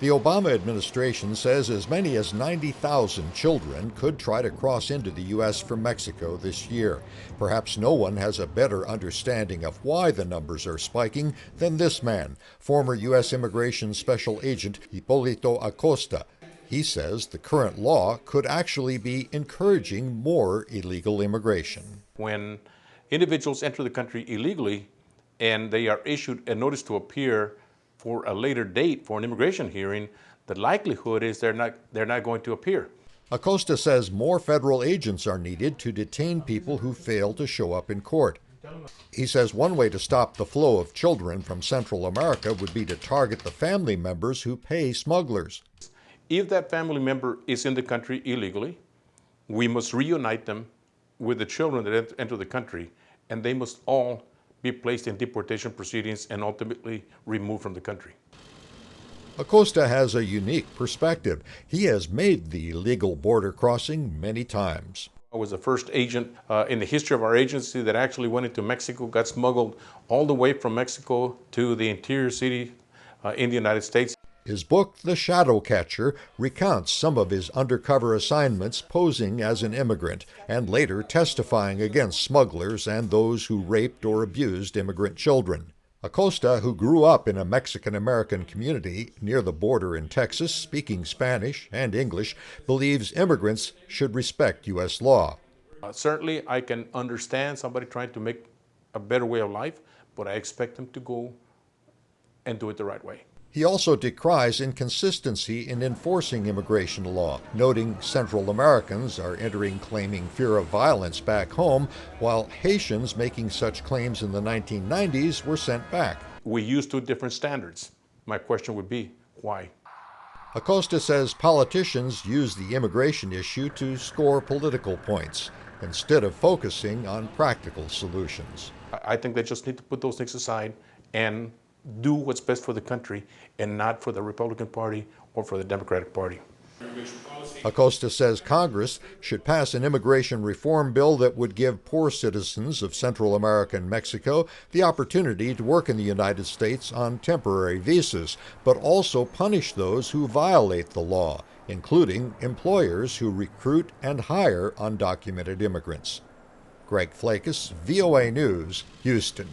The Obama administration says as many as 90,000 children could try to cross into the U.S. from Mexico this year. Perhaps no one has a better understanding of why the numbers are spiking than this man, former U.S. Immigration Special Agent Hipólito Acosta. He says the current law could actually be encouraging more illegal immigration. When individuals enter the country illegally and they are issued a notice to appear for a later date for an immigration hearing, the likelihood is they're not going to appear. Acosta says more federal agents are needed to detain people who fail to show up in court. He says one way to stop the flow of children from Central America would be to target the family members who pay smugglers. If that family member is in the country illegally, we must reunite them with the children that enter the country, and they must all be placed in deportation proceedings and ultimately removed from the country. Acosta has a unique perspective. He has made the illegal border crossing many times. I was the first agent in the history of our agency that actually went into Mexico, got smuggled all the way from Mexico to the interior city in the United States. His book, The Shadow Catcher, recounts some of his undercover assignments posing as an immigrant and later testifying against smugglers and those who raped or abused immigrant children. Acosta, who grew up in a Mexican-American community near the border in Texas, speaking Spanish and English, believes immigrants should respect U.S. law. Certainly, I can understand somebody trying to make a better way of life, but I expect them to go and do it the right way. He also decries inconsistency in enforcing immigration law, noting Central Americans are entering claiming fear of violence back home, while Haitians making such claims in the 1990s were sent back. We use two different standards. My question would be, why? Acosta says politicians use the immigration issue to score political points, instead of focusing on practical solutions. I think they just need to put those things aside and do what's best for the country and not for the Republican Party or for the Democratic Party. Acosta says Congress should pass an immigration reform bill that would give poor citizens of Central America and Mexico the opportunity to work in the United States on temporary visas, but also punish those who violate the law, including employers who recruit and hire undocumented immigrants. Flakus, VOA News, Houston.